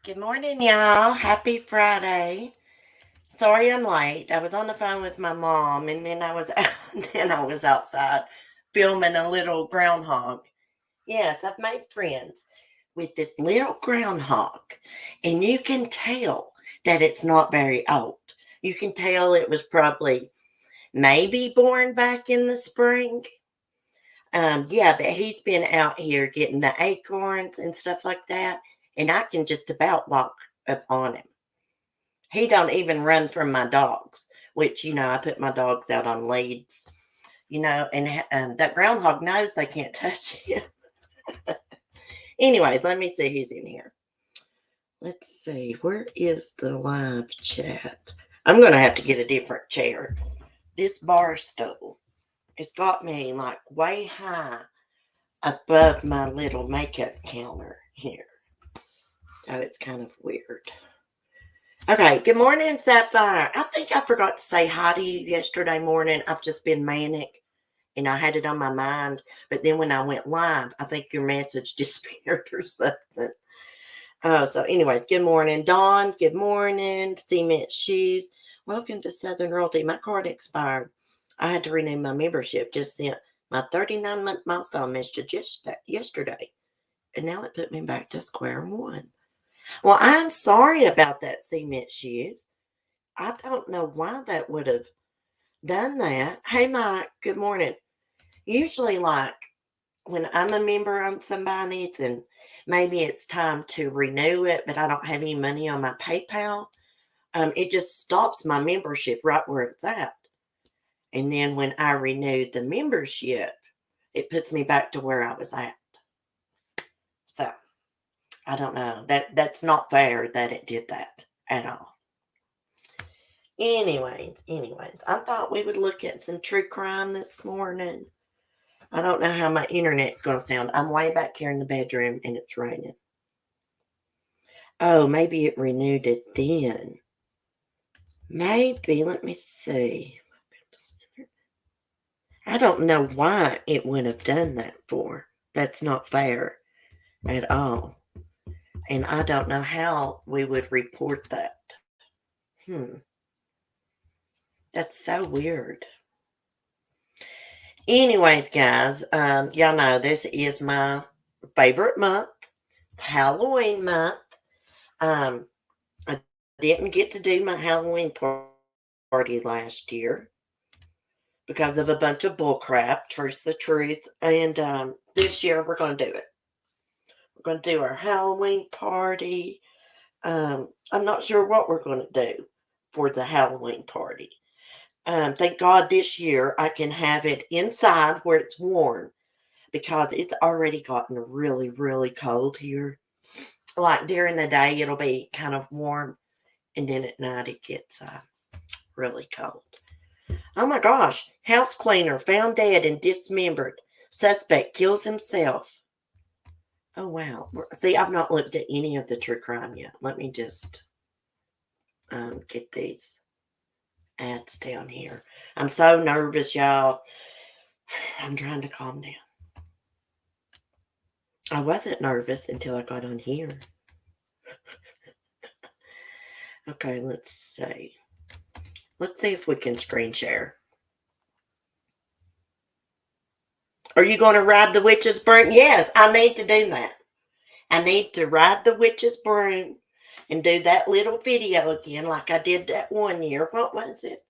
Good morning, y'all. Happy Friday. Sorry I'm late. I was on the phone with my mom, and then I was outside filming a little groundhog. Yes, I've made friends with this little groundhog, and you can tell that it's not very old. You can tell it was probably maybe born back in the spring. Yeah, but he's been out here getting the acorns and stuff like that, and I can just about walk up on him. He don't even run from my dogs, which, I put my dogs out on leads, and that groundhog knows they can't touch him. Anyways, let me see who's in here. Let's see, where is the live chat? I'm going to have to get a different chair. This bar stool, it's got me like way high above my little makeup counter here. So it's kind of weird. Okay, good morning, Sapphire. I think I forgot to say hi to you yesterday morning. I've just been manic, and I had it on my mind. But then when I went live, I think your message disappeared or something. Oh, so anyways, good morning, Dawn. Good morning, Cement Shoes. Welcome to Southern Royalty. My card expired. I had to renew my membership. Just sent my 39-month milestone message yesterday, and now it put me back to square one. Well, I'm sorry about that, Cement Shoes. I don't know why that would have done that. Hey, Mike, good morning. Usually, like, when I'm a member of somebody's and maybe it's time to renew it, but I don't have any money on my PayPal, it just stops my membership right where it's at. And then when I renewed the membership, it puts me back to where I was at. So, I don't know. That's not fair that it did that at all. Anyways, I thought we would look at some true crime this morning. I don't know how my internet's going to sound. I'm way back here in the bedroom and it's raining. Oh, maybe it renewed it then. Maybe, let me see. I don't know why it would have done that for. That's not fair at all. And I don't know how we would report that. That's so weird. Anyways, guys, y'all know this is my favorite month. It's Halloween month. I didn't get to do my Halloween party last year because of a bunch of bullcrap, truth's the truth. And this year we're going to do it. We're going to do our Halloween party. I'm not sure what we're going to do for the Halloween party. Thank God this year I can have it inside where it's warm because it's already gotten really, really cold here. Like during the day, it'll be kind of warm, and then at night it gets really cold. Oh my gosh, house cleaner found dead and dismembered. Suspect kills himself. Oh wow. See, I've not looked at any of the true crime yet. Let me just get these ads down here. I'm so nervous, y'all. I'm trying to calm down. I wasn't nervous until I got on here. Okay, let's see. Let's see if we can screen share. Are you going to ride the witch's broom? Yes, I need to do that. I need to ride the witch's broom and do that little video again like I did that one year. What was it?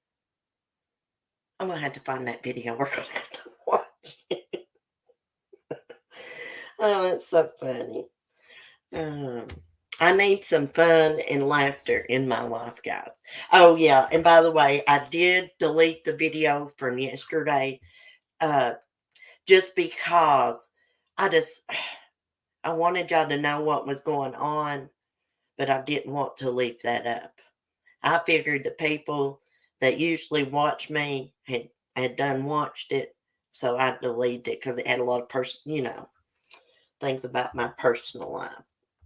I'm going to have to find that video. We're going to have to watch it. Oh, it's so funny. I need some fun and laughter in my life, guys. Oh, yeah. And by the way, I did delete the video from yesterday just because I just, I wanted y'all to know what was going on, but I didn't want to leave that up. I figured the people that usually watch me had done watched it, so I deleted it because it had a lot of things about my personal life.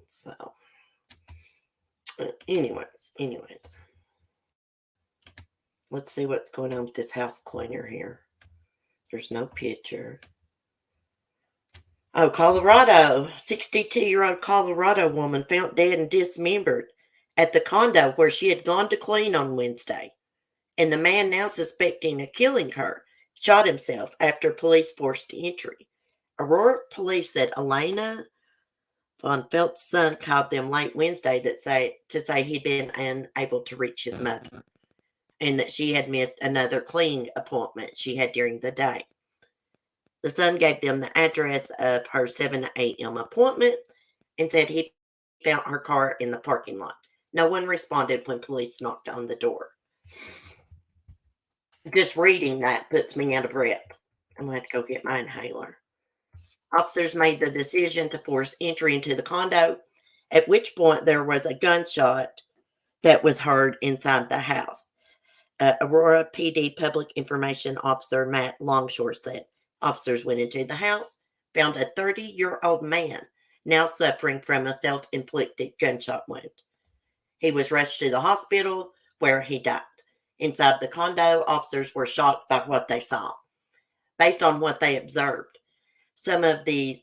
So, anyways, let's see what's going on with this house cleaner here. There's no picture. Oh, Colorado. 62-year-old Colorado woman found dead and dismembered at the condo where she had gone to clean on Wednesday. And the man now suspecting of killing her shot himself after police forced entry. Aurora police said Elena von Felt's son called them late Wednesday to say he'd been unable to reach his mother and that she had missed another cleaning appointment she had during the day. The son gave them the address of her 7 a.m. appointment and said he found her car in the parking lot. No one responded when police knocked on the door. Just reading that puts me out of breath. I'm going to have to go get my inhaler. Officers made the decision to force entry into the condo, at which point there was a gunshot that was heard inside the house. Aurora PD Public Information Officer Matt Longshore said officers went into the house, found a 30-year-old man now suffering from a self-inflicted gunshot wound. He was rushed to the hospital where he died. Inside the condo, officers were shocked by what they saw. Based on what they observed, some of these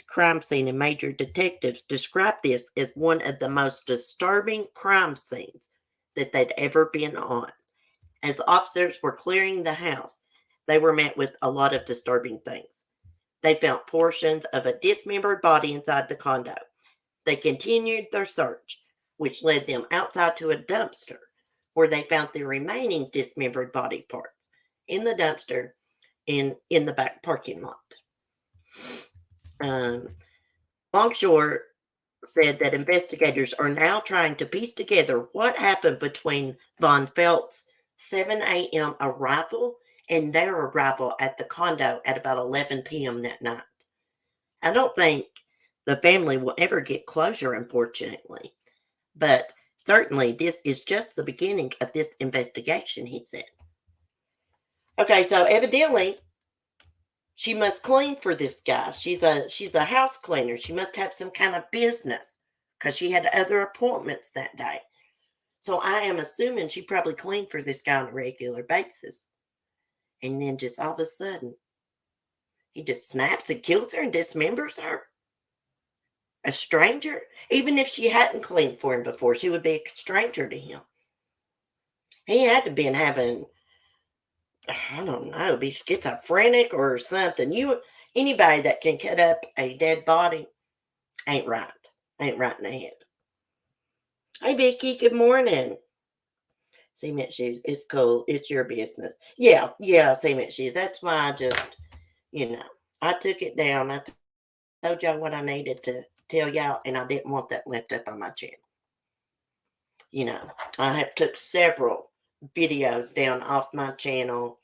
crime scene and major detectives described this as one of the most disturbing crime scenes that they'd ever been on. As officers were clearing the house, they were met with a lot of disturbing things. They found portions of a dismembered body inside the condo. They continued their search, which led them outside to a dumpster, where they found the remaining dismembered body parts in the dumpster in the back parking lot. Longshore said that investigators are now trying to piece together what happened between Von Felt's 7 a.m. arrival and their arrival at the condo at about 11 p.m. that night. I don't think the family will ever get closure, unfortunately, but certainly this is just the beginning of this investigation, he said. Okay, so evidently she must clean for this guy. She's a house cleaner. She must have some kind of business because she had other appointments that day. So I am assuming she probably cleaned for this guy on a regular basis. And then just all of a sudden, he just snaps and kills her and dismembers her. A stranger? Even if she hadn't cleaned for him before, she would be a stranger to him. He had to been having, I don't know, be schizophrenic or something. Anybody that can cut up a dead body ain't right. Ain't right in the head. Hey, Vicky, good morning. Cement shoes, it's cool. It's your business. Yeah, cement shoes. That's why I just, I took it down. I told y'all what I needed to tell y'all, and I didn't want that left up on my channel. I have took several videos down off my channel,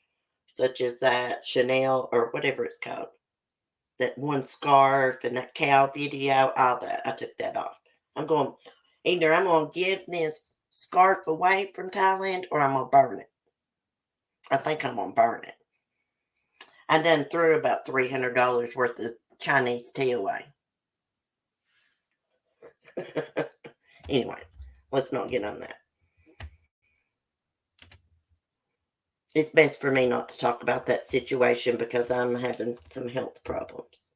such as that Chanel or whatever it's called, that one scarf and that cow video, all that. I took that off. I'm going to give this scarf away from Thailand or I'm going to burn it. I think I'm going to burn it. I done threw about $300 worth of Chinese tea away. Anyway, let's not get on that. It's best for me not to talk about that situation because I'm having some health problems.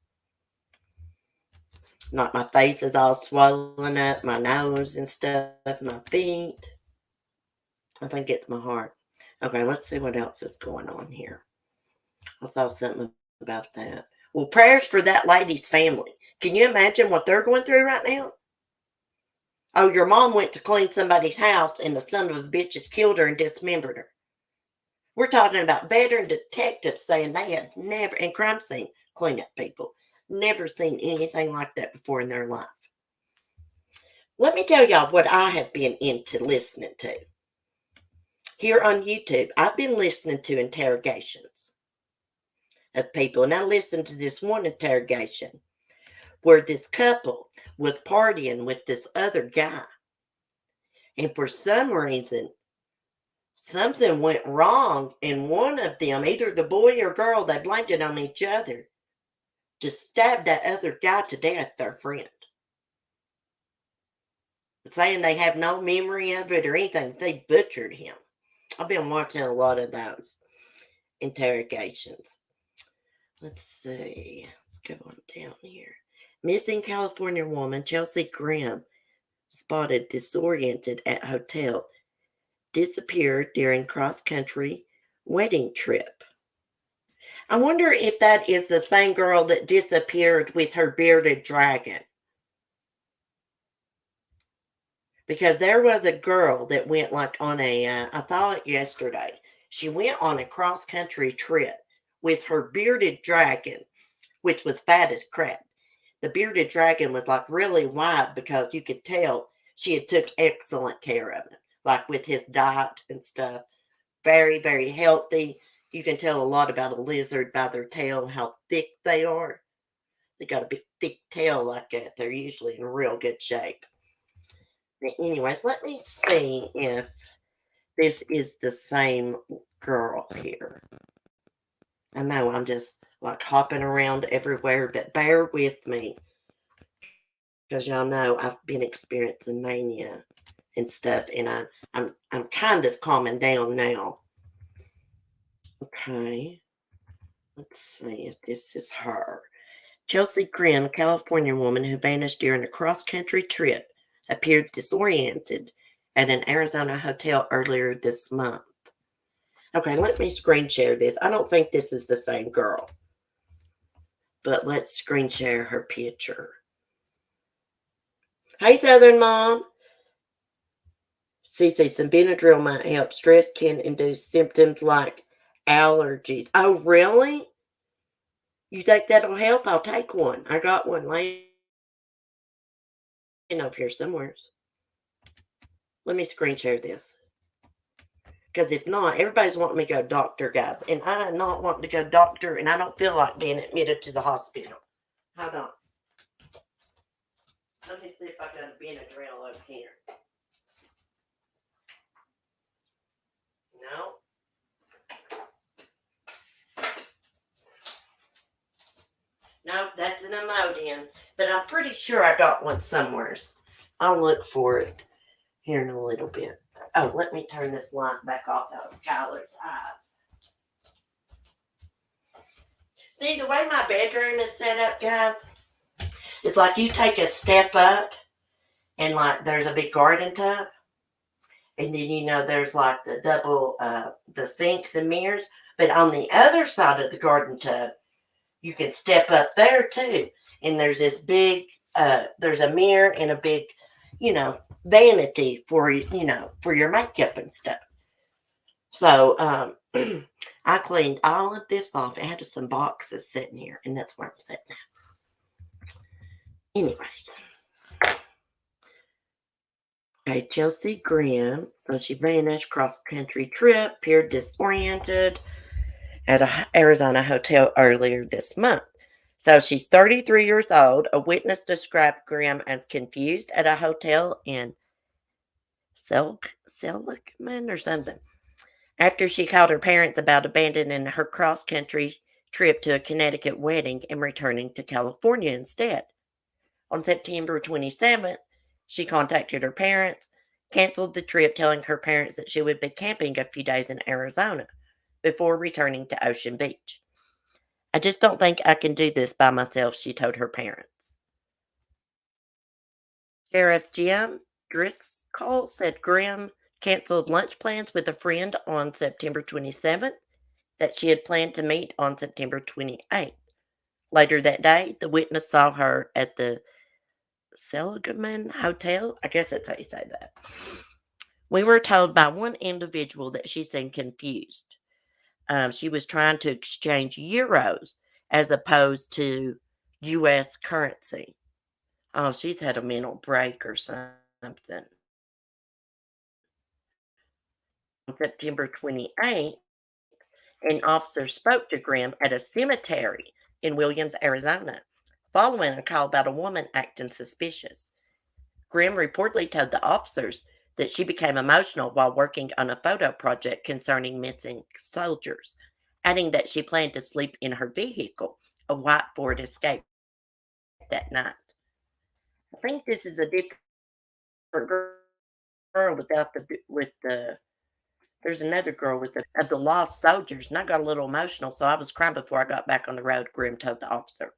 Like my face is all swollen up, my nose and stuff, my feet. I think it's my heart. Okay, let's see what else is going on here. I saw something about that. Well, prayers for that lady's family. Can you imagine what they're going through right now? Oh, your mom went to clean somebody's house and the son of a bitch has killed her and dismembered her. We're talking about veteran detectives saying they had never, and crime scene cleanup people, never seen anything like that before in their life. Let me tell y'all what I have been into listening to. Here on YouTube, I've been listening to interrogations of people, and I listened to this one interrogation where this couple was partying with this other guy. And for some reason, something went wrong, and one of them, either the boy or girl, they blamed it on each other, just stabbed that other guy to death, their friend. Saying they have no memory of it or anything. They butchered him. I've been watching a lot of those interrogations. Let's see. Let's go on down here. Missing California woman Chelsea Graham spotted disoriented at hotel. Disappeared during cross-country wedding trip. I wonder if that is the same girl that disappeared with her bearded dragon. Because there was a girl that went like on I saw it yesterday. She went on a cross-country trip with her bearded dragon, which was fat as crap. The bearded dragon was like really wide because you could tell she had took excellent care of him, like with his diet and stuff. Very, very healthy. You can tell a lot about a lizard by their tail, how thick they are. They got a big, thick tail like that. They're usually in real good shape. But anyways, let me see if this is the same girl here. I know I'm just like hopping around everywhere, but bear with me because y'all know I've been experiencing mania and stuff, and I'm kind of calming down now. Okay, let's see if this is her. Chelsea Grimm, California woman who vanished during a cross-country trip, appeared disoriented at an Arizona hotel earlier this month. Okay, let me screen share this. I don't think this is the same girl, but let's screen share her picture. Hey, Southern Mom. Cece, some Benadryl might help. Stress can induce symptoms like allergies. Oh, really? You think that'll help? I'll take one. I got one laying up here somewhere. Let me screen share this. Because if not, everybody's wanting me to go doctor, guys. And I'm not wanting to go doctor, and I don't feel like being admitted to the hospital. Hold on. Let me see if I got a Benadryl over here. No. No, that's an Imodium. But I'm pretty sure I got one somewhere. I'll look for it here in a little bit. Oh, let me turn this light back off out of Skylar's eyes. See, the way my bedroom is set up, guys, it's like you take a step up and like there's a big garden tub. And then, there's like the double, the sinks and mirrors. But on the other side of the garden tub, you can step up there too. And there's this big, there's a mirror and a big, vanity for, for your makeup and stuff. So, I cleaned all of this off. It had some boxes sitting here, and that's where I'm sitting at. Anyways. Okay, Chelsea Graham. So she vanished cross-country trip, appeared disoriented at a Arizona hotel earlier this month. So she's 33 years old. A witness described Graham as confused at a hotel in Seligman or something after she called her parents about abandoning her cross-country trip to a Connecticut wedding and returning to California instead. On September 27th, she contacted her parents, canceled the trip, telling her parents that she would be camping a few days in Arizona before returning to Ocean Beach. I just don't think I can do this by myself, she told her parents. Sheriff Jim Driscoll said Graham canceled lunch plans with a friend on September 27th that she had planned to meet on September 28th. Later that day, the witness saw her at the Seligman Hotel. I guess that's how you say that. We were told by one individual that she seemed confused. She was trying to exchange euros as opposed to U.S. currency. Oh, she's had a mental break or something. On September 28th, an officer spoke to Grimm at a cemetery in Williams, Arizona, following a call about a woman acting suspicious. Grimm reportedly told the officers that she became emotional while working on a photo project concerning missing soldiers, adding that she planned to sleep in her vehicle, a white Ford Escape, that night. I think this is a different girl without the. There's another girl with the of the lost soldiers, and I got a little emotional, so I was crying before I got back on the road. Grimm told the officer,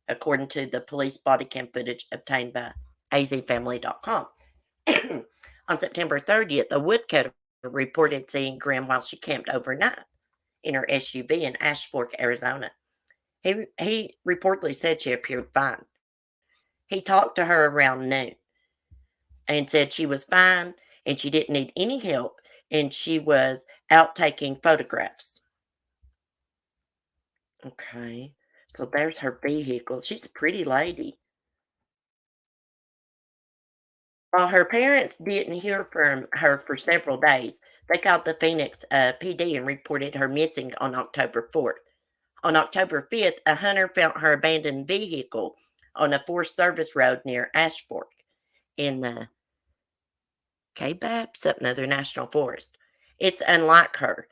according to the police body cam footage obtained by azfamily.com. On September 30th, a woodcutter reported seeing Grimm while she camped overnight in her SUV in Ash Fork, Arizona. He reportedly said she appeared fine. He talked to her around noon and said she was fine and she didn't need any help and she was out taking photographs. Okay, so there's her vehicle. She's a pretty lady. While her parents didn't hear from her for several days, they called the Phoenix PD and reported her missing on October 4th. On October 5th, a hunter found her abandoned vehicle on a Forest Service road near Ash Fork in the Kaibab, something other national forest. It's unlike her.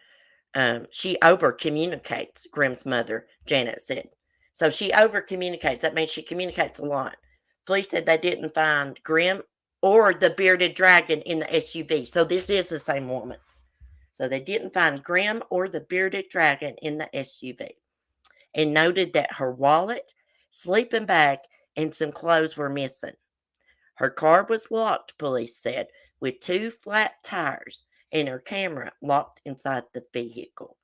She over communicates, Grimm's mother, Janet said. So she over communicates. That means she communicates a lot. Police said they didn't find Grimm or the bearded dragon in the SUV. So this is the same woman. So they didn't find Grimm or the bearded dragon in the SUV and noted that her wallet, sleeping bag, and some clothes were missing. Her car was locked, police said, with two flat tires and her camera locked inside the vehicle.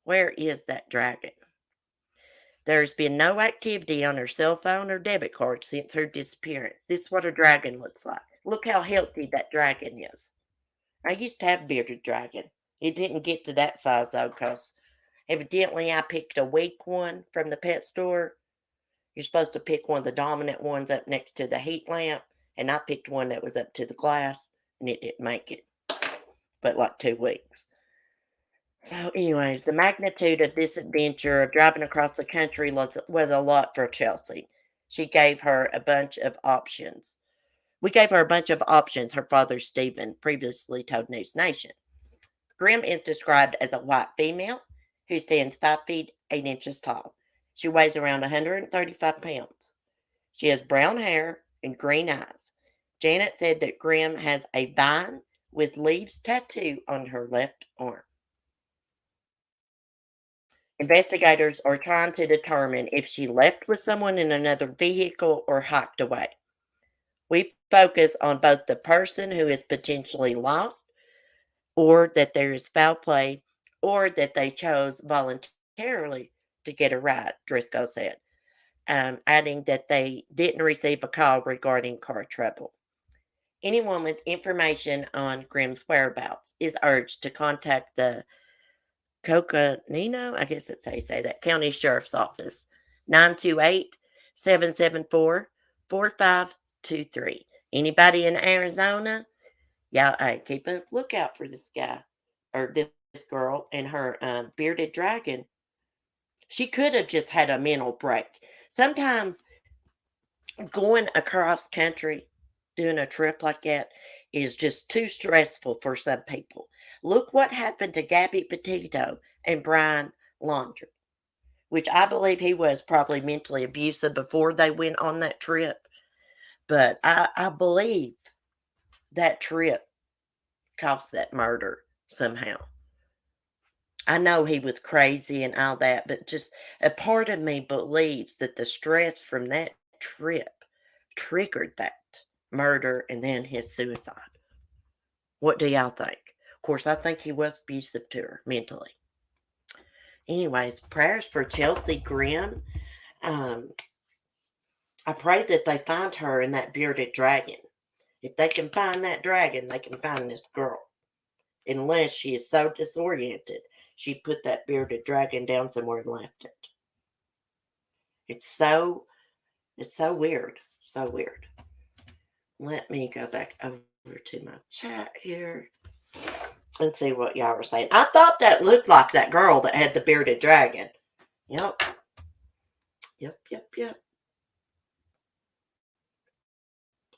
Where is that dragon? There's been no activity on her cell phone or debit card since her disappearance. This is what a dragon looks like. Look how healthy that dragon is. I used to have a bearded dragon. It didn't get to that size though, because evidently I picked a weak one from the pet store. You're supposed to pick one of the dominant ones up next to the heat lamp, and I picked one that was up to the glass, and it didn't make it, but like 2 weeks. So, anyways, the magnitude of this adventure of driving across the country was a lot for Chelsea. She gave her a bunch of options. We gave her a bunch of options, her father, Stephen, previously told News Nation. Grimm is described as a white female who stands 5 feet 8 inches tall. She weighs around 135 pounds. She has brown hair and green eyes. Janet said that Grimm has a vine with leaves tattoo on her left arm. Investigators are trying to determine if she left with someone in another vehicle or hiked away. We focus on both the person who is potentially lost, or that there is foul play, or that they chose voluntarily to get a ride, Driscoll said, adding that they didn't receive a call regarding car trouble. Anyone with information on Grimm's whereabouts is urged to contact the Coconino, I guess that's how you say that, County Sheriff's Office, 928-774-4523. Anybody in Arizona, y'all, hey, keep a lookout for this guy or this girl and her bearded dragon. She could have just had a mental break. Sometimes going across country, doing a trip like that, is just too stressful for some people. Look what happened to Gabby Petito and Brian Laundrie, which I believe he was probably mentally abusive before they went on that trip. But I believe that trip caused that murder somehow. I know he was crazy and all that, but just a part of me believes that the stress from that trip triggered that murder and then his suicide. What do y'all think? Of course, I think he was abusive to her mentally. Anyways, prayers for Chelsea Grimm. I pray that they find her and that bearded dragon. If they can find that dragon, they can find this girl. Unless she is so disoriented, she put that bearded dragon down somewhere and left it. It's so weird. So weird. Let me go back over to my chat here and see what y'all were saying. I thought that looked like that girl that had the bearded dragon. Yep. Yep.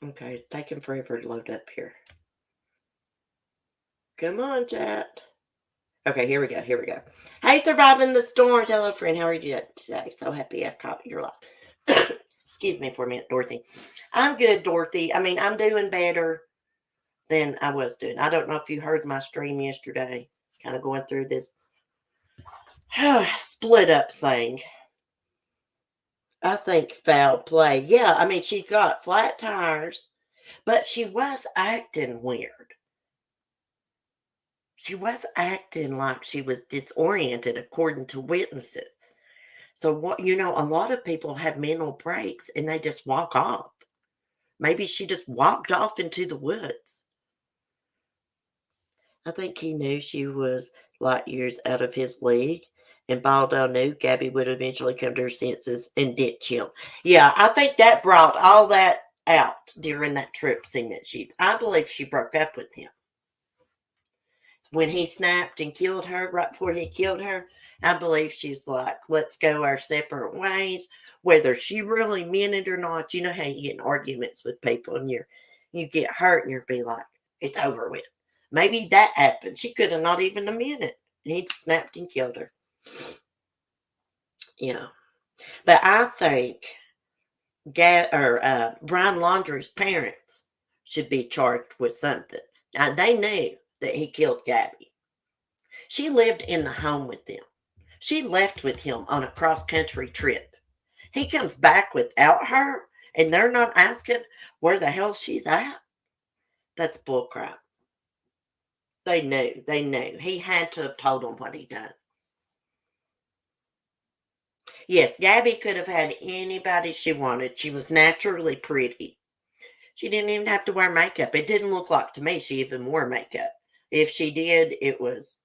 Okay, it's taking forever to load up here. Come on, chat. Okay, here we go. Hey, surviving the storms. Hello, friend. How are you today? So happy I caught your life. Excuse me for a minute, Dorothy. I'm good, Dorothy. I mean, I'm doing better than I was doing. I don't know if you heard my stream yesterday, kind of going through this split up thing. I think foul play. Yeah, I mean, she's got flat tires, but she was acting weird. She was acting like she was disoriented, according to witnesses. So, a lot of people have mental breaks and they just walk off. Maybe she just walked off into the woods. I think he knew she was light years out of his league. And Baldo knew Gabby would eventually come to her senses and ditch him. Yeah, I think that brought all that out during that trip segment. I believe she broke up with him. When he snapped and killed her, right before he killed her, I believe she's like, let's go our separate ways. Whether she really meant it or not, you know how you get in arguments with people and you get hurt and you'll be like, it's over with. Maybe that happened. She could have not even meant it. And he snapped and killed her. Yeah. But I think Brian Laundrie's parents should be charged with something. Now, they knew that he killed Gabby. She lived in the home with them. She left with him on a cross-country trip. He comes back without her, and they're not asking where the hell she's at? That's bullcrap. They knew. He had to have told them what he done. Yes, Gabby could have had anybody she wanted. She was naturally pretty. She didn't even have to wear makeup. It didn't look like to me she even wore makeup. If she did, it was,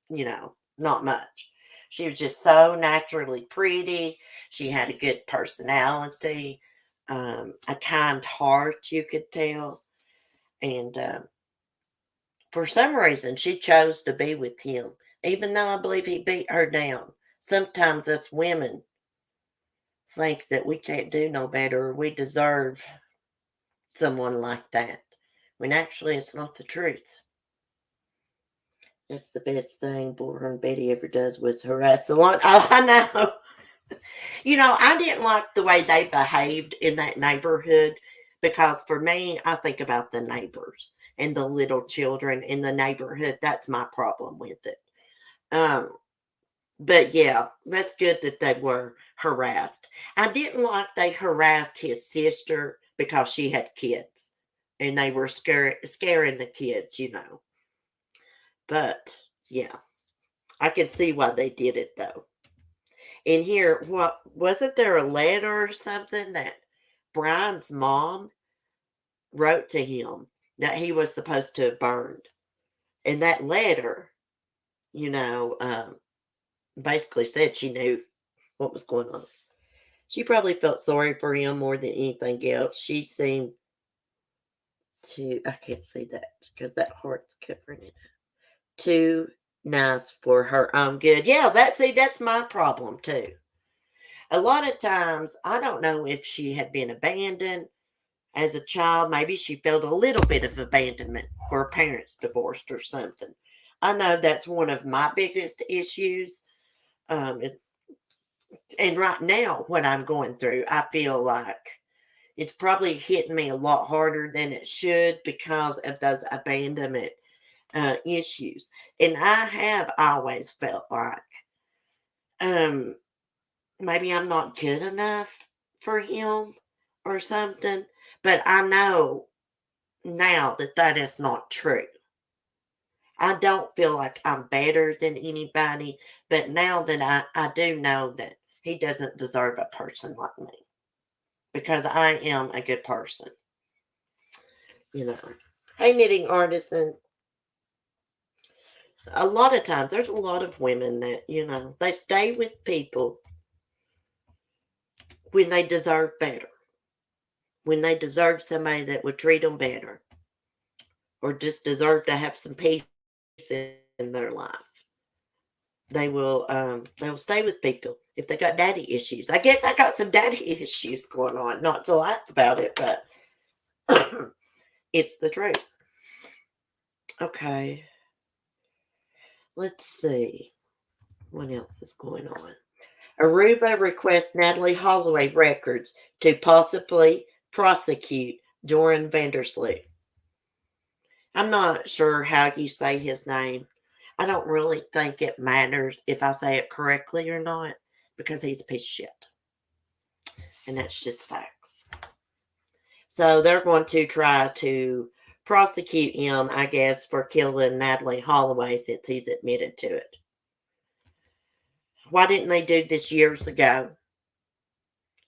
not much. She was just so naturally pretty. She had a good personality, a kind heart, you could tell. And for some reason, she chose to be with him, even though I believe he beat her down. Sometimes us women think that we can't do no better or we deserve someone like that, when actually it's not the truth. That's the best thing Bullhorn Betty ever does was harass the lawn. Oh, I know. I didn't like the way they behaved in that neighborhood because for me, I think about the neighbors and the little children in the neighborhood. That's my problem with it. But yeah, that's good that they were harassed. I didn't like they harassed his sister because she had kids and they were scaring the kids. But yeah, I can see why they did it though. In here, what wasn't there a letter or something that Brian's mom wrote to him that he was supposed to have burned? And that letter, you know, um, basically said she knew what was going on. She probably felt sorry for him more than anything else. She seemed I can't see that because that heart's covering it. Too nice for her own good. Yeah, that's my problem too. A lot of times, I don't know if she had been abandoned as a child. Maybe she felt a little bit of abandonment or her parents divorced or something. I know that's one of my biggest issues. And right now, what I'm going through, I feel like it's probably hitting me a lot harder than it should because of those abandonment issues. And I have always felt like um, maybe I'm not good enough for him or something. But I know now that that is not true. I don't feel like I'm better than anybody, but now that I do know that he doesn't deserve a person like me because I am a good person, you know. Hey, knitting artisan. A lot of times, there's a lot of women that, they stay with people when they deserve better, when they deserve somebody that would treat them better, or just deserve to have some peace in their life. They'll stay with people if they got daddy issues. I guess I got some daddy issues going on. Not to laugh about it, but it's the truth. Okay. Let's see. What else is going on? Aruba requests Natalie Holloway records to possibly prosecute Joran Vandersloot. I'm not sure how you say his name. I don't really think it matters if I say it correctly or not because he's a piece of shit. And that's just facts. So they're going to try to prosecute him, I guess, for killing Natalie Holloway since he's admitted to it. Why didn't they do this years ago?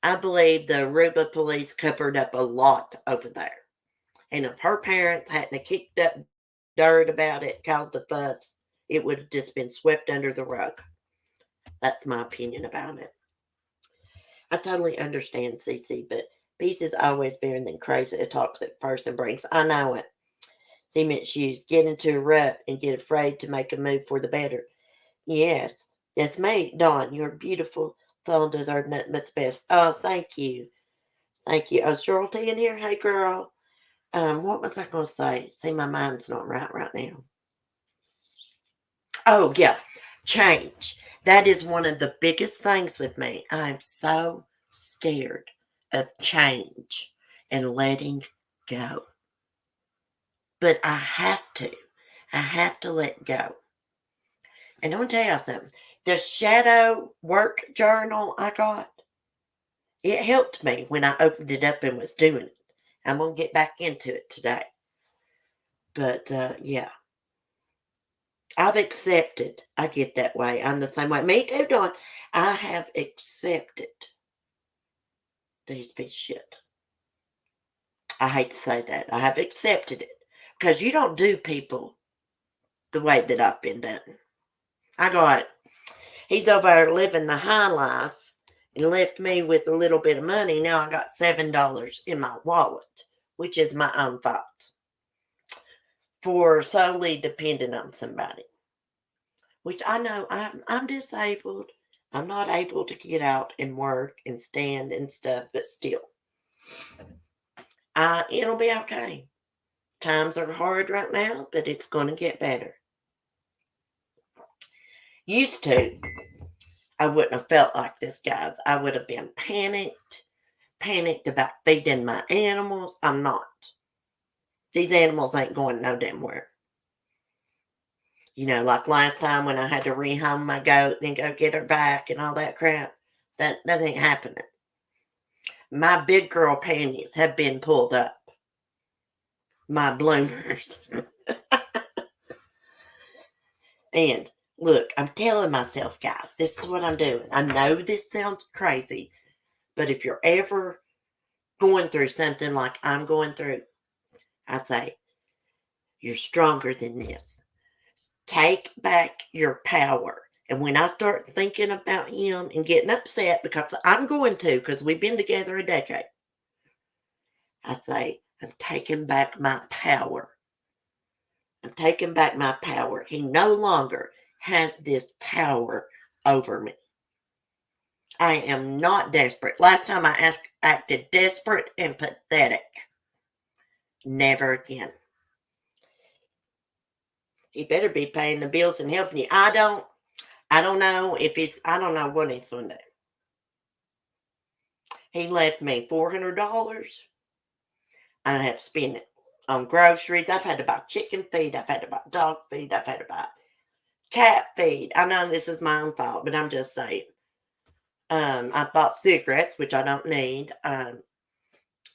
I believe the Aruba police covered up a lot over there. And if her parents hadn't kicked up dirt about it, caused a fuss, it would have just been swept under the rug. That's my opinion about it. I totally understand, Cece, but peace is always better than crazy a toxic person brings. I know it. Cement shoes, get into a rut and get afraid to make a move for the better. Yes, that's me, Dawn. You're beautiful. Soul deserves nothing but the best. Oh, thank you. Thank you. Oh, Shirley in here? Hey, girl. What was I going to say? See, my mind's not right now. Oh, yeah. Change. That is one of the biggest things with me. I'm so scared of change and letting go. But I have to. I have to let go. And I'm going to tell y'all something. The shadow work journal I got, it helped me when I opened it up and was doing it. I'm going to get back into it today. But, yeah. I've accepted. I get that way. I'm the same way. Me too, Dawn. I have accepted these piece of shit. I hate to say that. I have accepted it. Because you don't do people the way that I've been done. He's over there living the high life and left me with a little bit of money. Now I got $7 in my wallet, which is my own fault for solely depending on somebody. Which I know I'm disabled. I'm not able to get out and work and stand and stuff, but still, it'll be okay. Times are hard right now, but it's going to get better. Used to, I wouldn't have felt like this, guys. I would have been panicked about feeding my animals. I'm not. These animals ain't going no damn where. Like last time when I had to rehome my goat and go get her back and all that crap. That ain't happening. My big girl panties have been pulled up. My bloomers. And look, I'm telling myself, guys, this is what I'm doing. I know this sounds crazy, but if you're ever going through something like I'm going through, I say, you're stronger than this. Take back your power. And when I start thinking about him and getting upset, because I'm going to, because we've been together a decade, I say, I'm taking back my power. I'm taking back my power. He no longer has this power over me. I am not desperate. Last time I acted desperate and pathetic. Never again. He better be paying the bills and helping you. I don't know I don't know what he's going to do. He left me $400. I have spent it on groceries. I've had to buy chicken feed. I've had to buy dog feed. I've had to buy cat feed. I know this is my own fault, but I'm just saying. I bought cigarettes, which I don't need. And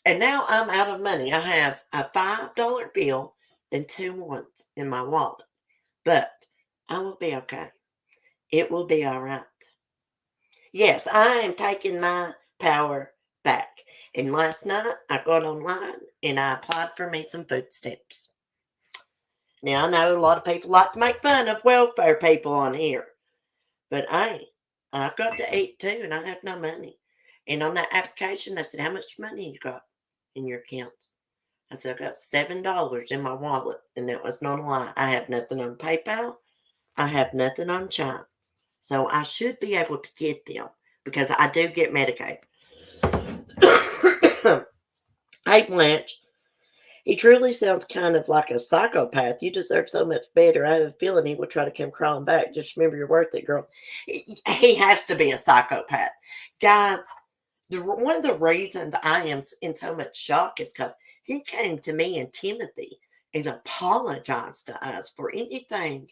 now I'm out of money. I have a $5 bill and 2 ones in my wallet. But I will be okay. It will be all right. Yes, I am taking my power back. And last night I got online and I applied for me some food stamps. Now I know a lot of people like to make fun of welfare people on here, but I've got to eat too, and I have no money. And on that application, they said, "How much money you got in your accounts?" I said, "I got $7 in my wallet," and that was not a lie. I have nothing on PayPal. I have nothing on Chime, so I should be able to get them because I do get Medicaid. Hey, Blanche. He truly sounds kind of like a psychopath. You deserve so much better. I have a feeling he will try to come crawling back. Just remember you're worth it, girl. He has to be a psychopath. Guys, one of the reasons I am in so much shock is because he came to me and Timothy and apologized to us for anything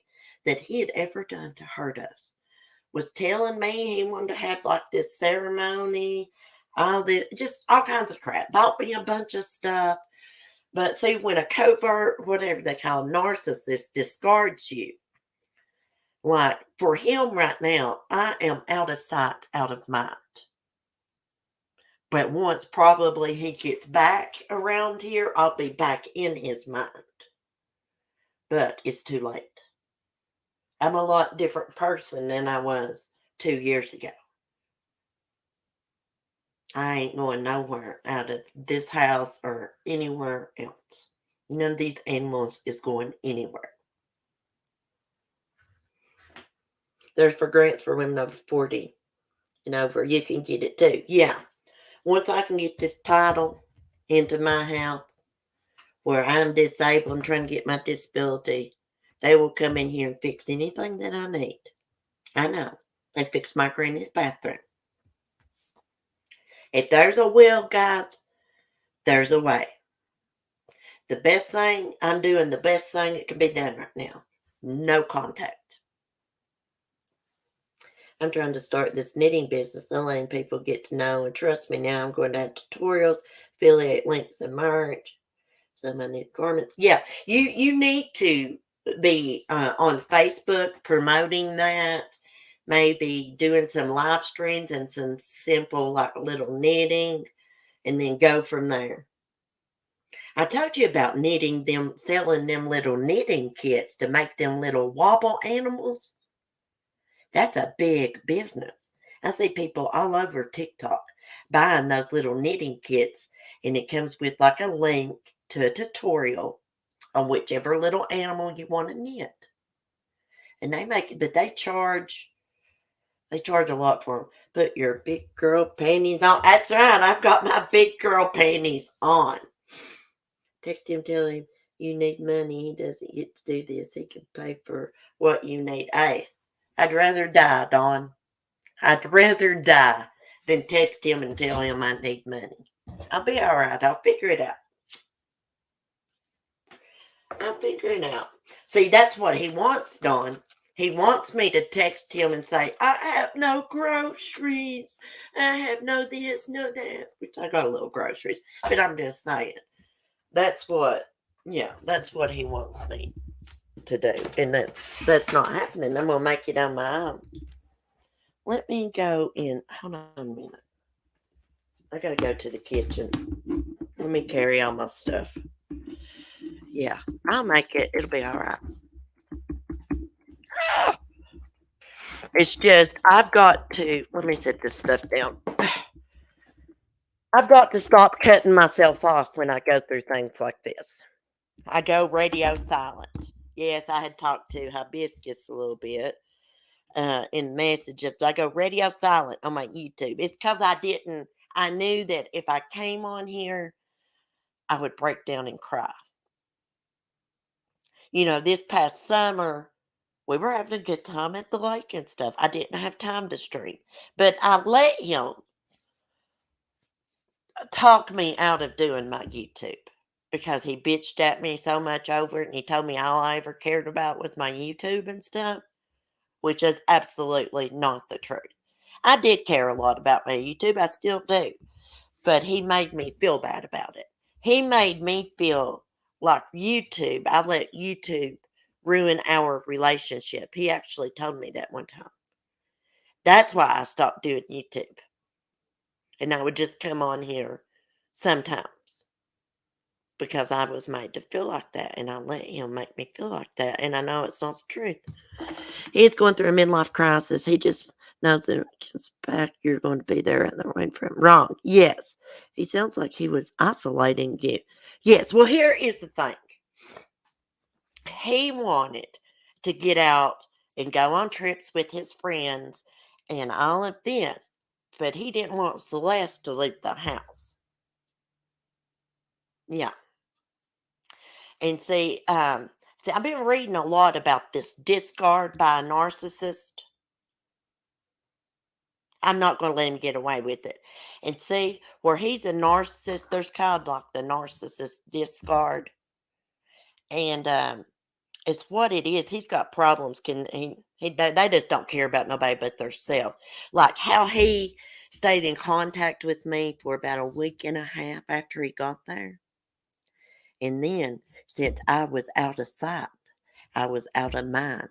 that he had ever done to hurt us. Was telling me he wanted to have like this ceremony, all the just all kinds of crap. Bought me a bunch of stuff. But see, when a covert, whatever they call narcissist, discards you, like for him right now, I am out of sight, out of mind. But once probably he gets back around here, I'll be back in his mind. But it's too late. I'm a lot different person than I was 2 years ago. I ain't going nowhere out of this house or anywhere else. None of these animals is going anywhere. There's for grants for women over 40 and over. You can get it too. Yeah. Once I can get this title into my house where I'm disabled and trying to get my disability, they will come in here and fix anything that I need. I know. They fixed my granny's bathroom. If there's a will, guys, there's a way. The best thing I'm doing, the best thing that can be done right now. No contact. I'm trying to start this knitting business and letting people get to know and trust me now. I'm going to have tutorials, affiliate links, and merch. Some I need garments. Yeah, you need to be on Facebook promoting that. Maybe doing some live streams and some simple like little knitting, and then go from there. I told you about knitting them, selling them little knitting kits to make them little wobble animals. That's a big business. I see people all over TikTok buying those little knitting kits, and it comes with like a link to a tutorial on whichever little animal you want to knit. And they make it, but they charge a lot for them. Put your big girl panties on. That's right, I've got my big girl panties on. Text him, tell him you need money. He doesn't get to do this. He can pay for what you need. Hey, I'd rather die, Dawn. I'd rather die than text him and tell him I need money. I'll be all right. I'll figure it out. I'll figure it out. See, that's what he wants, Dawn. He wants me to text him and say, I have no groceries. I have no this, no that. Which I got a little groceries. But I'm just saying. That's what, yeah, that's what he wants me to do. And that's not happening. I'm going to make it on my own. Let me go in. Hold on a minute. I got to go to the kitchen. Let me carry all my stuff. Yeah, I'll make it. It'll be all right. It's just, I've got to, let me set this stuff down. I've got to stop cutting myself off when I go through things like this. I go radio silent. Yes, I had talked to Hibiscus a little bit in messages, but I go radio silent on my YouTube. It's because I knew that if I came on here, I would break down and cry. This past summer, we were having a good time at the lake and stuff. I didn't have time to stream, but I let him talk me out of doing my YouTube because he bitched at me so much over it and he told me all I ever cared about was my YouTube and stuff, which is absolutely not the truth. I did care a lot about my YouTube. I still do. But he made me feel bad about it. He made me feel like I let YouTube ruin our relationship. He actually told me that one time. That's why I stopped doing YouTube. And I would just come on here sometimes because I was made to feel like that. And I let him make me feel like that. And I know it's not the truth. He's going through a midlife crisis. He just knows that when he gets back, you're going to be there in the rain for him. Wrong. Yes. He sounds like he was isolating you. Yes. Well, here is the thing. He wanted to get out and go on trips with his friends and all of this, but he didn't want Celeste to leave the house. Yeah. And see, I've been reading a lot about this discard by a narcissist. I'm not going to let him get away with it. And see, where he's a narcissist, there's kind of like the narcissist discard. And it's what it is. He's got problems. They just don't care about nobody but theirself. Like how he stayed in contact with me for about a week and a half after he got there. And then, since I was out of sight, I was out of mind.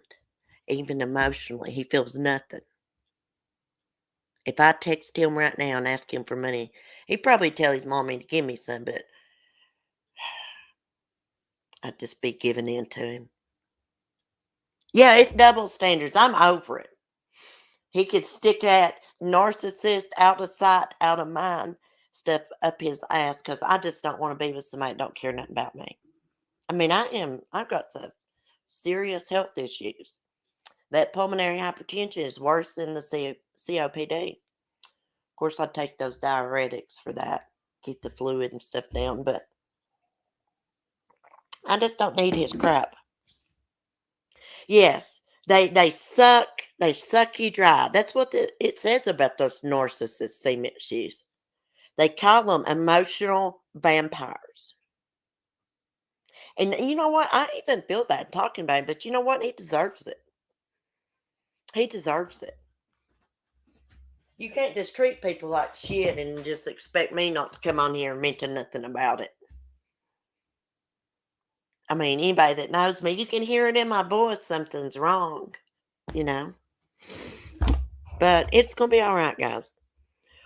Even emotionally, he feels nothing. If I text him right now and ask him for money, he'd probably tell his mommy to give me some, but I'd just be giving in to him. Yeah, it's double standards. I'm over it. He could stick that narcissist out of sight, out of mind stuff up his ass because I just don't want to be with somebody that don't care nothing about me. I mean, I've got some serious health issues. That pulmonary hypertension is worse than the COPD. Of course, I take those diuretics for that, keep the fluid and stuff down, but I just don't need his crap. Yes, they suck you dry. That's what it says about those narcissist cement shoes. They call them emotional vampires. And you know what? I even feel bad talking about him, but you know what? He deserves it. He deserves it. You can't just treat people like shit and just expect me not to come on here and mention nothing about it. I mean, anybody that knows me, you can hear it in my voice. Something's wrong, you know. But it's going to be all right, guys.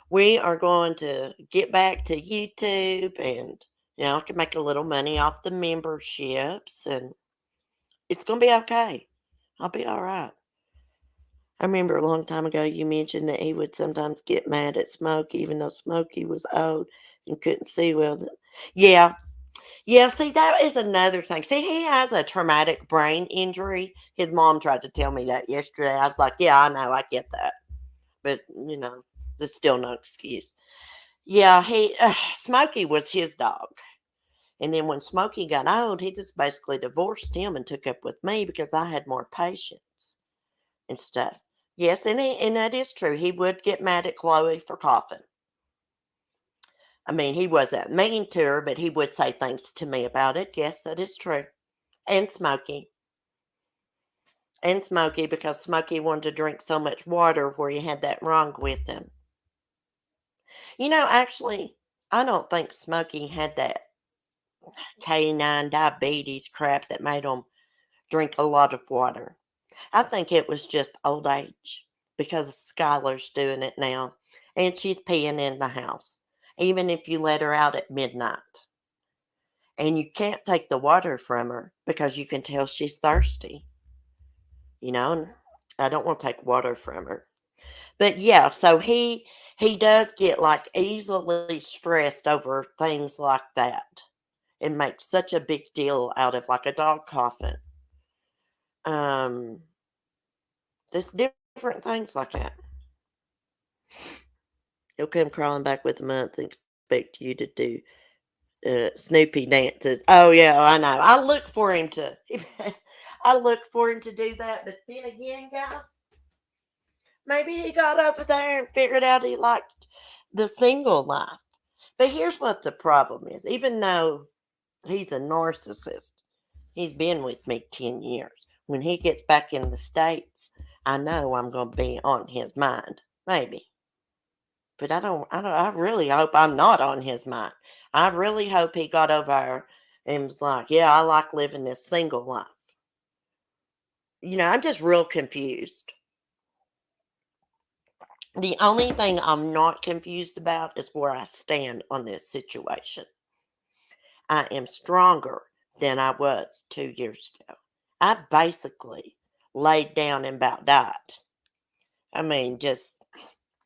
We are going to get back to YouTube and, I can make a little money off the memberships and it's going to be okay. I'll be all right. I remember a long time ago you mentioned that he would sometimes get mad at Smokey, even though Smokey was old and couldn't see well. Yeah, yeah, see, that is another thing. See, he has a traumatic brain injury. His mom tried to tell me that yesterday. I was like, yeah, I know, I get that. But, there's still no excuse. Yeah, Smokey was his dog. And then when Smokey got old, he just basically divorced him and took up with me because I had more patience and stuff. Yes, and that is true. He would get mad at Chloe for coughing. I mean, he wasn't mean to her, but he would say things to me about it. Yes, that is true. And Smokey. And Smokey, because Smokey wanted to drink so much water where he had that wrong with him. Actually, I don't think Smokey had that canine diabetes crap that made him drink a lot of water. I think it was just old age because Skylar's doing it now. And she's peeing in the house, even if you let her out at midnight. And you can't take the water from her because you can tell she's thirsty. And I don't want to take water from her. But yeah, so he does get like easily stressed over things like that and makes such a big deal out of like a dog coughing. Um, just different things like that. He'll come crawling back with a month and expect you to do Snoopy dances. Oh yeah, I know. I look for him to. I look for him to do that, but then again, guys, maybe he got over there and figured out he liked the single life. But here's what the problem is. Even though he's a narcissist, he's been with me 10 years. When he gets back in the States, I know I'm going to be on his mind. Maybe. But I really hope I'm not on his mind. I really hope he got over and was like, yeah, I like living this single life. I'm just real confused. The only thing I'm not confused about is where I stand on this situation. I am stronger than I was 2 years ago. I basically laid down and about died. I mean, just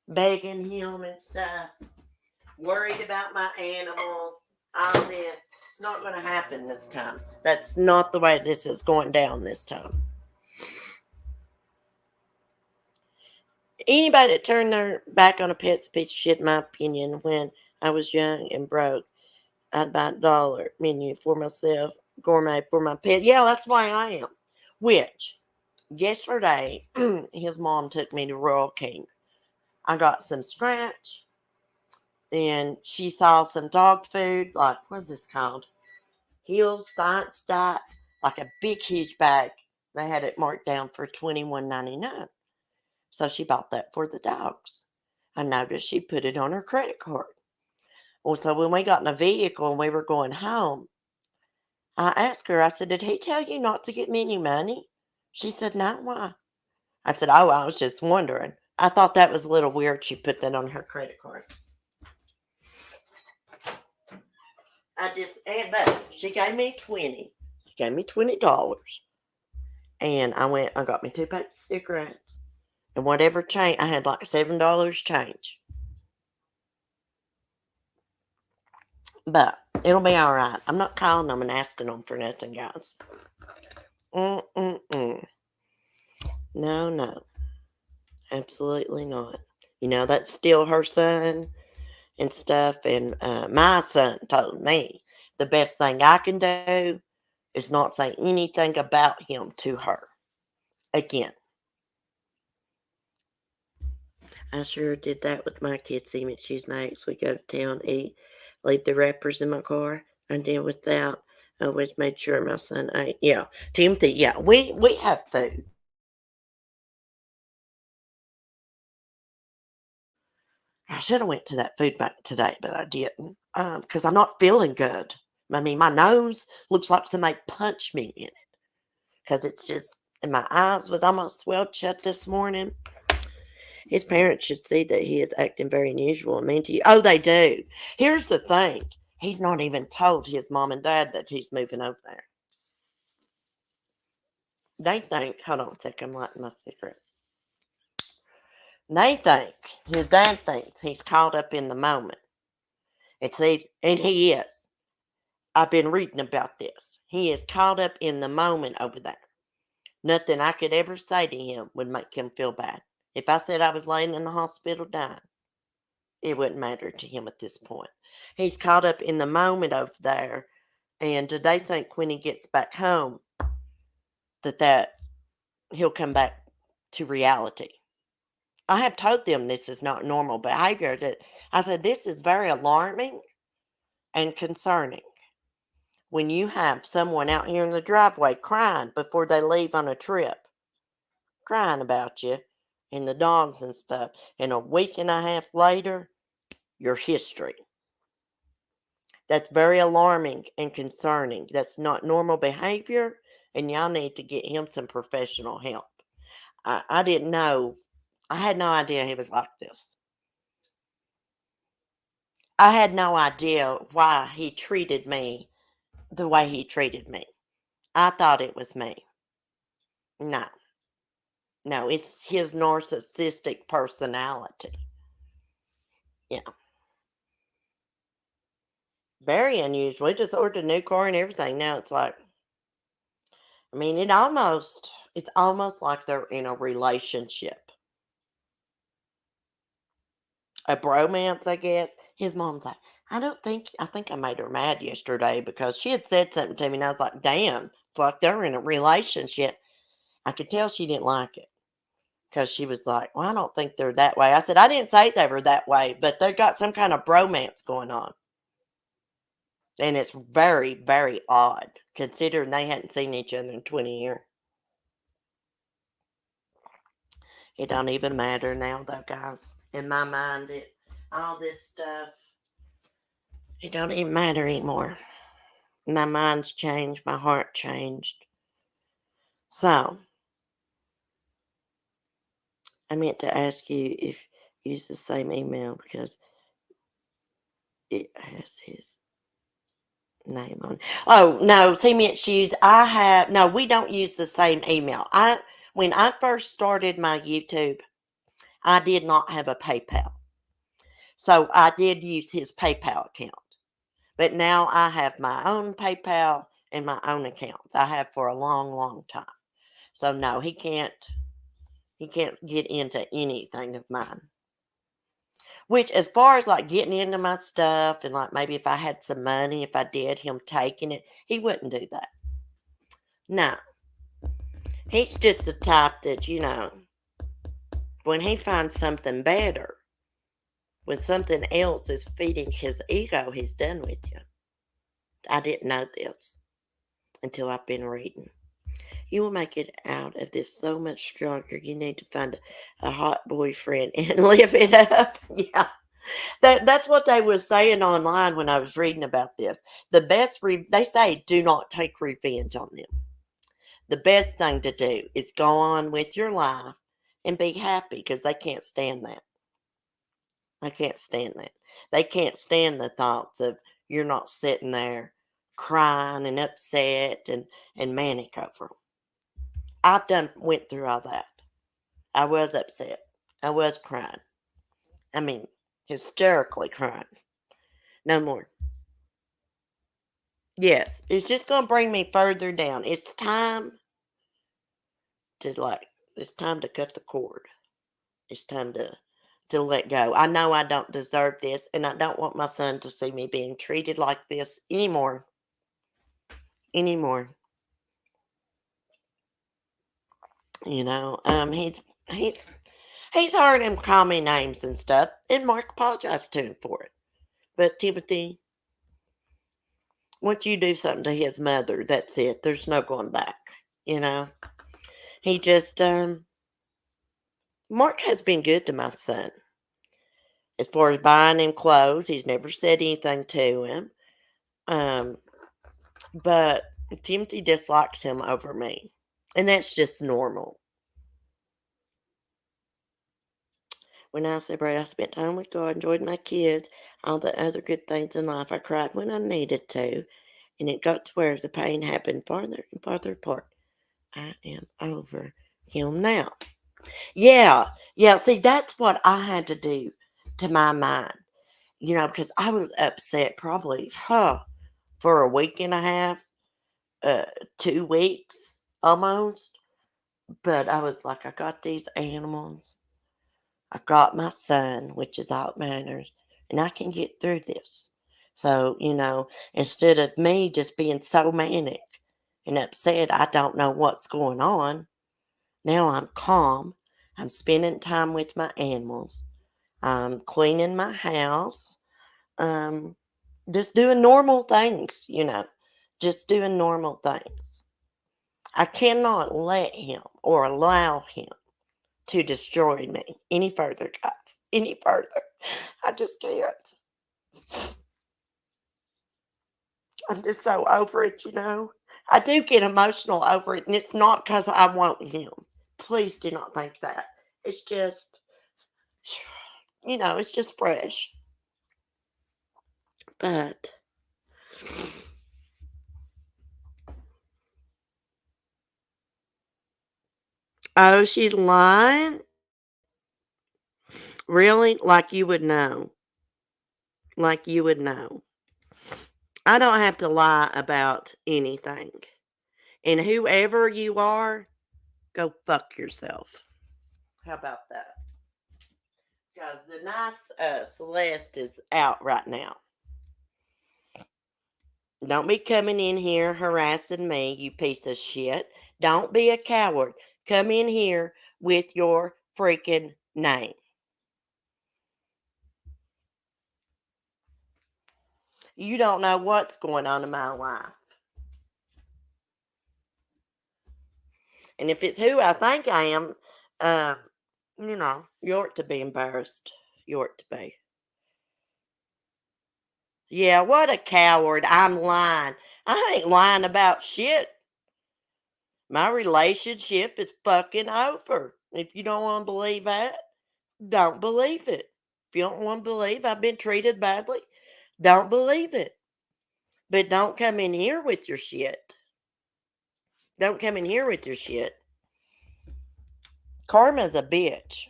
begging him and stuff, worried about my animals, all this. It's not going to happen this time. That's not the way this is going down this time. Anybody that turned their back on a pet's a piece of shit, in my opinion. When I was young and broke, I'd buy $1 menu for myself, gourmet for my pet. Yeah, that's why I am. Which, yesterday, his mom took me to Royal King. I got some scratch, and she saw some dog food, like, what's this called? Hills Science Diet, like a big, huge bag. They had it marked down for $21.99. So she bought that for the dogs. I noticed she put it on her credit card. Well, so when we got in the vehicle and we were going home, I asked her, I said, "Did he tell you not to get me any money?" She said, "No, why?" I said, "Oh, I was just wondering. I thought that was a little weird she put that on her credit card." But she gave me 20. She gave me $20. And I got me 2 packs of cigarettes. And whatever change, I had like $7 change. But it'll be all right. I'm not calling them and asking them for nothing, guys. Mm-mm-mm. No, no. Absolutely not. That's still her son and stuff. And my son told me the best thing I can do is not say anything about him to her again. I sure did that with my kids' even Tuesdays. We go to town, eat, leave the wrappers in my car, and then without, I always made sure my son ate. Yeah, Timothy. Yeah, we have food. I should have went to that food bank today, but I didn't because I'm not feeling good. I mean, my nose looks like somebody punched me in it because it's just, and my eyes was almost swelled shut this morning. His parents should see that he is acting very unusual and mean to you. Oh, they do. Here's the thing. He's not even told his mom and dad that he's moving over there. They think, hold on a second, I'm lighting my cigarette. They think, his dad thinks he's caught up in the moment. And he is. I've been reading about this. He is caught up in the moment over there. Nothing I could ever say to him would make him feel bad. If I said I was laying in the hospital dying, it wouldn't matter to him at this point. He's caught up in the moment over there, and do they think when he gets back home that he'll come back to reality? I have told them this is not normal behavior. That I said this is very alarming and concerning. When you have someone out here in the driveway crying before they leave on a trip, crying about you and the dogs and stuff, and a week and a half later, your history. That's very alarming and concerning. That's not normal behavior, and y'all need to get him some professional help. I didn't know. I had no idea he was like this. I had no idea why he treated me the way he treated me. I thought it was me. No, no, it's his narcissistic personality. Yeah, very unusual. We just ordered a new car and everything. Now it's like, I mean, it's almost like they're in a relationship, a bromance, I guess. His mom's like, I think I made her mad yesterday because she had said something to me, and I was like, damn, it's like they're in a relationship. I could tell she didn't like it because she was like, well, I don't think they're that way. I said, I didn't say they were that way, but they got some kind of bromance going on. And it's very, very odd considering they hadn't seen each other in 20 years. It don't even matter now, though, guys. In my mind, all this stuff, it don't even matter anymore. My mind's changed, my heart changed. So, I meant to ask you if you use the same email because it has his name on it. Oh, no, he meant use no, we don't use the same email. When I first started my YouTube, I did not have a PayPal. So I did use his PayPal account. But now I have my own PayPal and my own accounts. I have for a long, long time. So no, he can't get into anything of mine. Which, as far as like getting into my stuff and like maybe if I had some money, if I did him taking it, he wouldn't do that. No, he's just the type that, when he finds something better, when something else is feeding his ego, he's done with you. I didn't know this until I've been reading. You will make it out of this so much stronger. You need to find a hot boyfriend and live it up. Yeah. That's what they were saying online when I was reading about this. They say do not take revenge on them. The best thing to do is go on with your life and be happy because they can't stand that. I can't stand that. They can't stand the thoughts of you're not sitting there crying and upset and manic over them. I've went through all that. I was upset. I was crying. I mean, hysterically crying. No more. Yes, it's just going to bring me further down. It's time to cut the cord. It's time to let go. I know I don't deserve this, and I don't want my son to see me being treated like this anymore. Anymore. He's he's heard him call me names and stuff, and Mark apologized to him for it. But Timothy, once you do something to his mother, that's it. There's no going back. You know, he just Mark has been good to my son. As far as buying him clothes, he's never said anything to him. Um, but Timothy dislikes him over me. And that's just normal. When I celebrate, I spent time with God, enjoyed my kids, all the other good things in life. I cried when I needed to, and it got to where the pain happened farther and farther apart. I am over him now. Yeah, yeah. See, that's what I had to do to my mind, because I was upset probably, for a week and a half, 2 weeks almost. But I was like, I got these animals. I got my son, which is all that matters, and I can get through this. So, instead of me just being so manic and upset, I don't know what's going on. Now I'm calm. I'm spending time with my animals. I'm cleaning my house. Um, just doing normal things, just doing normal things. I cannot let him or allow him to destroy me any further, guys. Any further. I just can't. I'm just so over it. I do get emotional over it, and it's not because I want him. Please do not think that. It's just, it's just fresh. But, oh, she's lying? Really? Like you would know. Like you would know. I don't have to lie about anything. And whoever you are, go fuck yourself. How about that? Because the nice Celeste is out right now. Don't be coming in here harassing me, you piece of shit. Don't be a coward. Come in here with your freaking name. You don't know what's going on in my life. And if it's who I think I am, uh, you ought to be embarrassed. You ought to be. Yeah, what a coward. I'm lying. I ain't lying about shit. My relationship is fucking over. If you don't want to believe that, don't believe it. If you don't want to believe I've been treated badly, don't believe it. But don't come in here with your shit. Don't come in here with your shit. Karma's a bitch.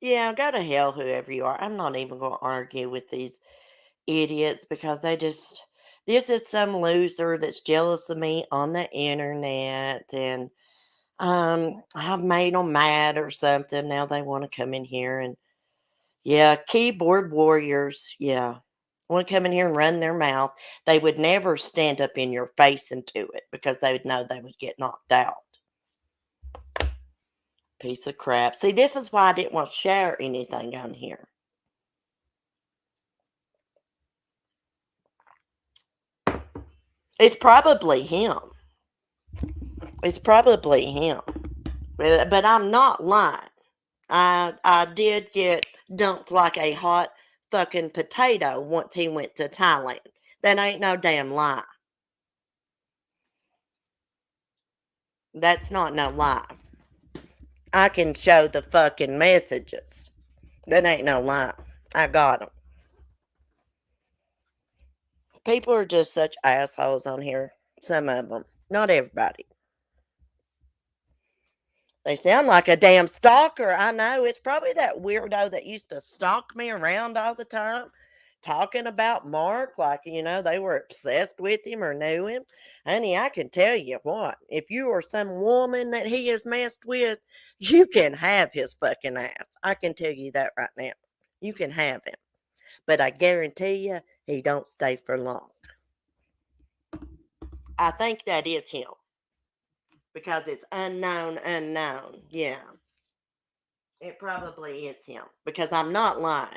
Yeah, go to hell, whoever you are. I'm not even going to argue with these idiots because this is some loser that's jealous of me on the internet, and I've made them mad or something. Now they want to come in here and, yeah, keyboard warriors, yeah, want to come in here and run their mouth. They would never stand up in your face and do it because they would know they would get knocked out. Piece of crap. See, this is why I didn't want to share anything on here. It's probably him. It's probably him. But I'm not lying. I did get dumped like a hot fucking potato once he went to Thailand. That ain't no damn lie. That's not no lie. I can show the fucking messages. That ain't no lie. I got them. People are just such assholes on here. Some of them. Not everybody. They sound like a damn stalker. I know. It's probably that weirdo that used to stalk me around all the time, talking about Mark like, they were obsessed with him or knew him. Honey, I can tell you what. If you are some woman that he has messed with, you can have his fucking ass. I can tell you that right now. You can have him. But I guarantee you, he don't stay for long. I think that is him. Because it's unknown. Yeah. It probably is him. Because I'm not lying.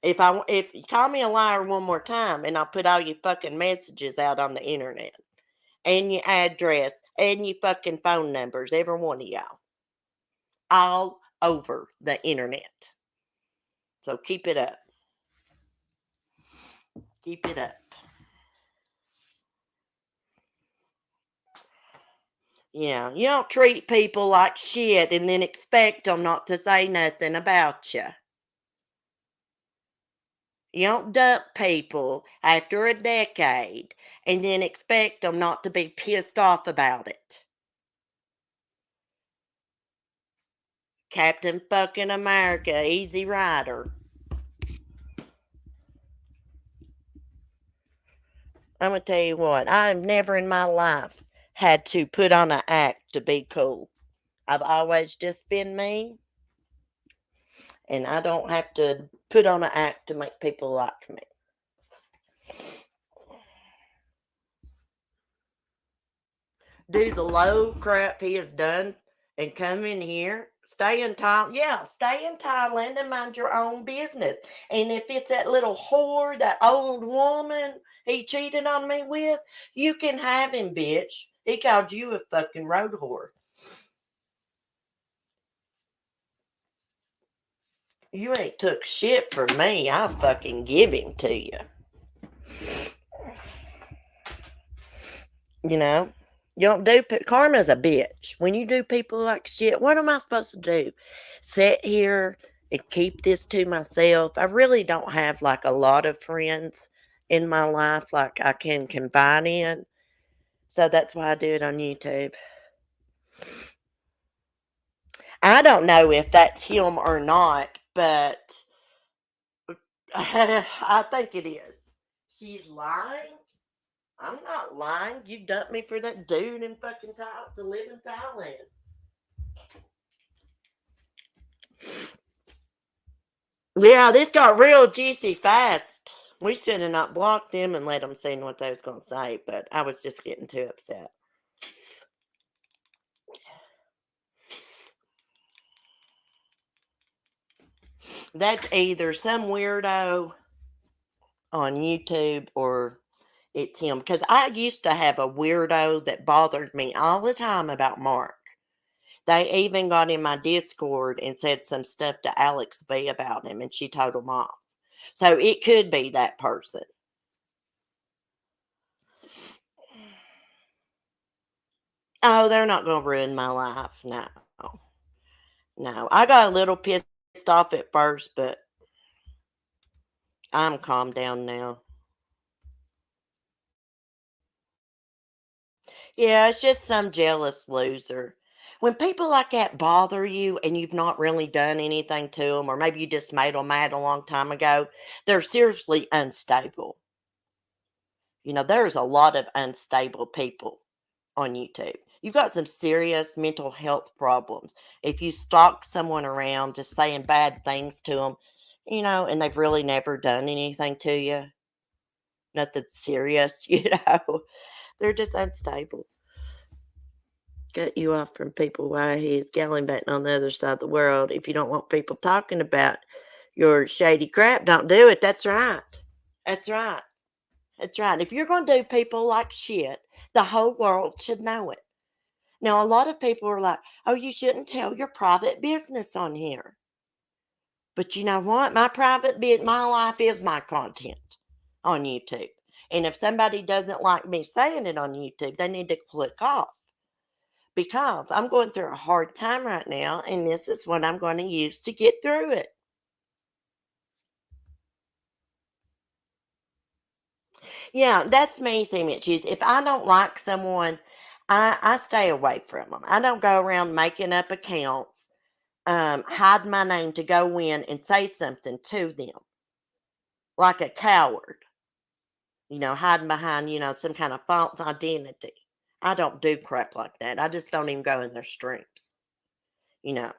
If you call me a liar one more time and I'll put all your fucking messages out on the internet and your address and your fucking phone numbers, every one of y'all, all over the internet. So keep it up. Keep it up. Yeah, you don't treat people like shit and then expect them not to say nothing about you. You don't dump people after a decade and then expect them not to be pissed off about it. Captain fucking America, Easy Rider. I'm going to tell you what, I've never in my life had to put on an act to be cool. I've always just been me, and I don't have to put on an act to make people like me. Do the low crap he has done and come in here, stay in Thailand. Yeah, stay in Thailand and mind your own business. And if it's that little whore, that old woman he cheated on me with, you can have him, bitch. He called you a fucking road whore. You ain't took shit from me. I'll fucking give him to you. You know? You don't do karma's a bitch. When you do people like shit, what am I supposed to do? Sit here and keep this to myself? I really don't have like a lot of friends in my life like I can confide in. So that's why I do it on YouTube. I don't know if that's him or not, but I think it is. She's lying. I'm not lying. You dumped me for that dude in fucking Thailand to live in Thailand. Yeah, this got real juicy fast. We should have not blocked them and let them see what they was going to say, but I was just getting too upset. That's either some weirdo on YouTube or it's him. Because I used to have a weirdo that bothered me all the time about Mark. They even got in my Discord and said some stuff to Alex B about him, and she told him off. So it could be that person. Oh, they're not going to ruin my life. No, no. I got a little pissed off at first, but I'm calmed down now. Yeah, it's just some jealous loser. When people like that bother you and you've not really done anything to them, or maybe you just made them mad a long time ago, they're seriously unstable. There's a lot of unstable people on YouTube. You've got some serious mental health problems. If you stalk someone around just saying bad things to them, and they've really never done anything to you, nothing serious, they're just unstable. Cut you off from people while he's gallivanting on the other side of the world. If you don't want people talking about your shady crap, don't do it. That's right. That's right. That's right. If you're going to do people like shit, the whole world should know it. Now, a lot of people are like, oh, you shouldn't tell your private business on here. But you know what? My life is my content on YouTube. And if somebody doesn't like me saying it on YouTube, they need to click off because I'm going through a hard time right now. And this is what I'm going to use to get through it. Yeah, that's me, sandwiches. If I don't like someone, I stay away from them. I don't go around making up accounts, hide my name to go in and say something to them like a coward, hiding behind, some kind of false identity. I don't do crap like that. I just don't even go in their streams, you know.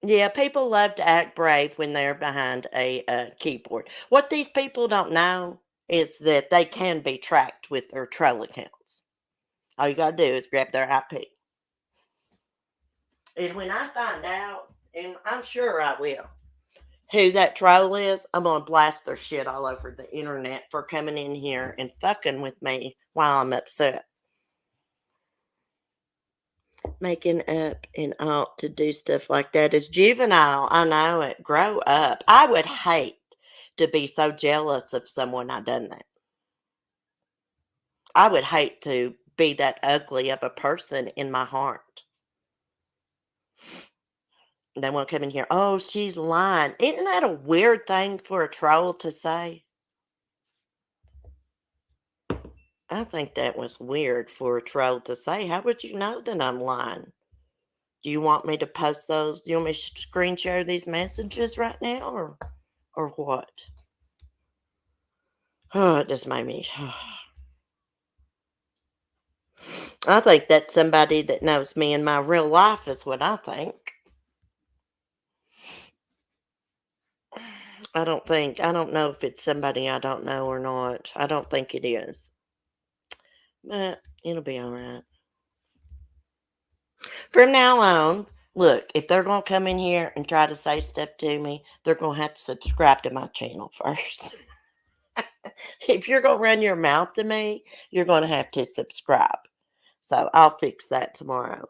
Yeah, people love to act brave when they're behind a keyboard. What these people don't know is that they can be tracked with their troll accounts. All you gotta do is grab their IP. And when I find out, and I'm sure I will, who that troll is, I'm gonna blast their shit all over the internet for coming in here and fucking with me while I'm upset. Making up and ought to do stuff like that is juvenile. I know it. Grow up. I would hate to be so jealous of someone I done that. I would hate to be that ugly of a person in my heart. They want to come in here. Oh, she's lying. Isn't that a weird thing for a troll to say? I think that was weird for a troll to say. How would you know that I'm lying? Do you want me to post those? Do you want me to screen share these messages right now or what? Oh, it just made me. I think that's somebody that knows me in my real life, is what I think. I don't know if it's somebody I don't know or not. I don't think it is. But it'll be all right. From now on, look, if they're going to come in here and try to say stuff to me, they're going to have to subscribe to my channel first. If you're going to run your mouth to me, you're going to have to subscribe. So I'll fix that tomorrow.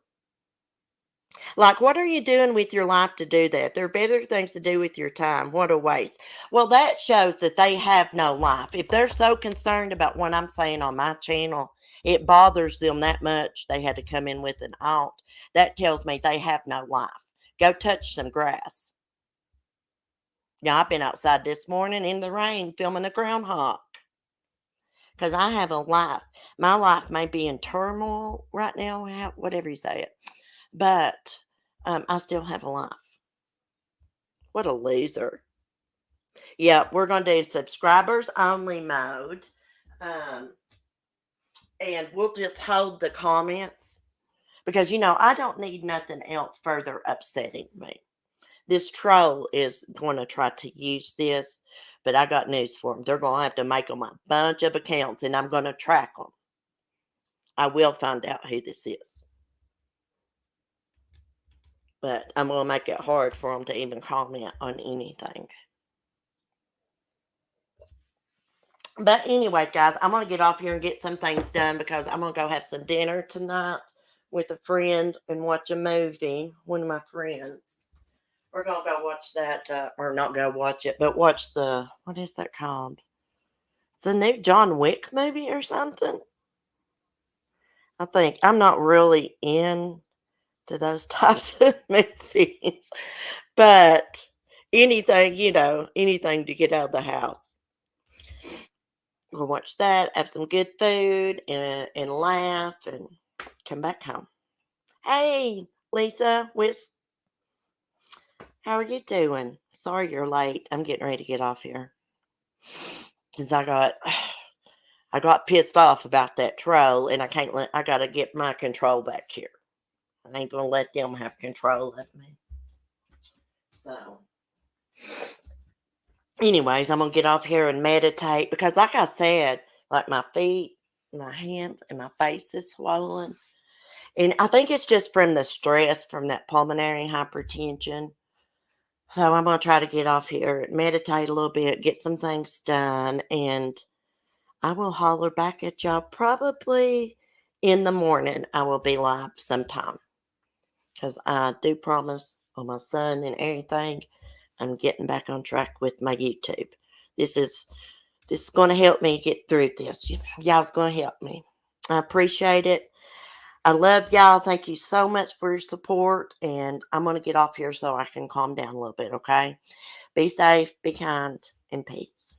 Like, what are you doing with your life to do that? There are better things to do with your time. What a waste. Well, that shows that they have no life. If they're so concerned about what I'm saying on my channel, it bothers them that much, they had to come in with an alt. That tells me they have no life. Go touch some grass. Yeah, I've been outside this morning in the rain filming a groundhog because I have a life. My life may be in turmoil right now, whatever you say it, but I still have a life. What a loser. Yeah, we're going to do subscribers only mode. Um, and we'll just hold the comments because, I don't need nothing else further upsetting me. This troll is going to try to use this, but I got news for them. They're going to have to make them a bunch of accounts and I'm going to track them. I will find out who this is. But I'm going to make it hard for them to even comment on anything. But anyways, guys, I'm gonna get off here and get some things done because I'm gonna go have some dinner tonight with a friend and watch a movie. One of my friends. We're gonna go watch that, or not go watch it, but watch what is that called? It's a new John Wick movie or something. I think I'm not really into those types of movies, but anything, anything to get out of the house. We'll watch that, have some good food, and laugh, and come back home. Hey, Lisa, how are you doing? Sorry you're late. I'm getting ready to get off here because I got pissed off about that troll, and I gotta get my control back here. I ain't gonna let them have control of me. So, anyways, I'm gonna get off here and meditate because, like I said, like my feet, my hands, and my face is swollen. And I think it's just from the stress from that pulmonary hypertension. So I'm going to try to get off here, meditate a little bit, get some things done, and I will holler back at y'all probably in the morning. I will be live sometime because I do promise on my son and everything, I'm getting back on track with my YouTube. This is this is going to help me get through this. Y'all's going to help me. I appreciate it. I love y'all. Thank you so much for your support. And I'm going to get off here so I can calm down a little bit, okay? Be safe, be kind, and peace.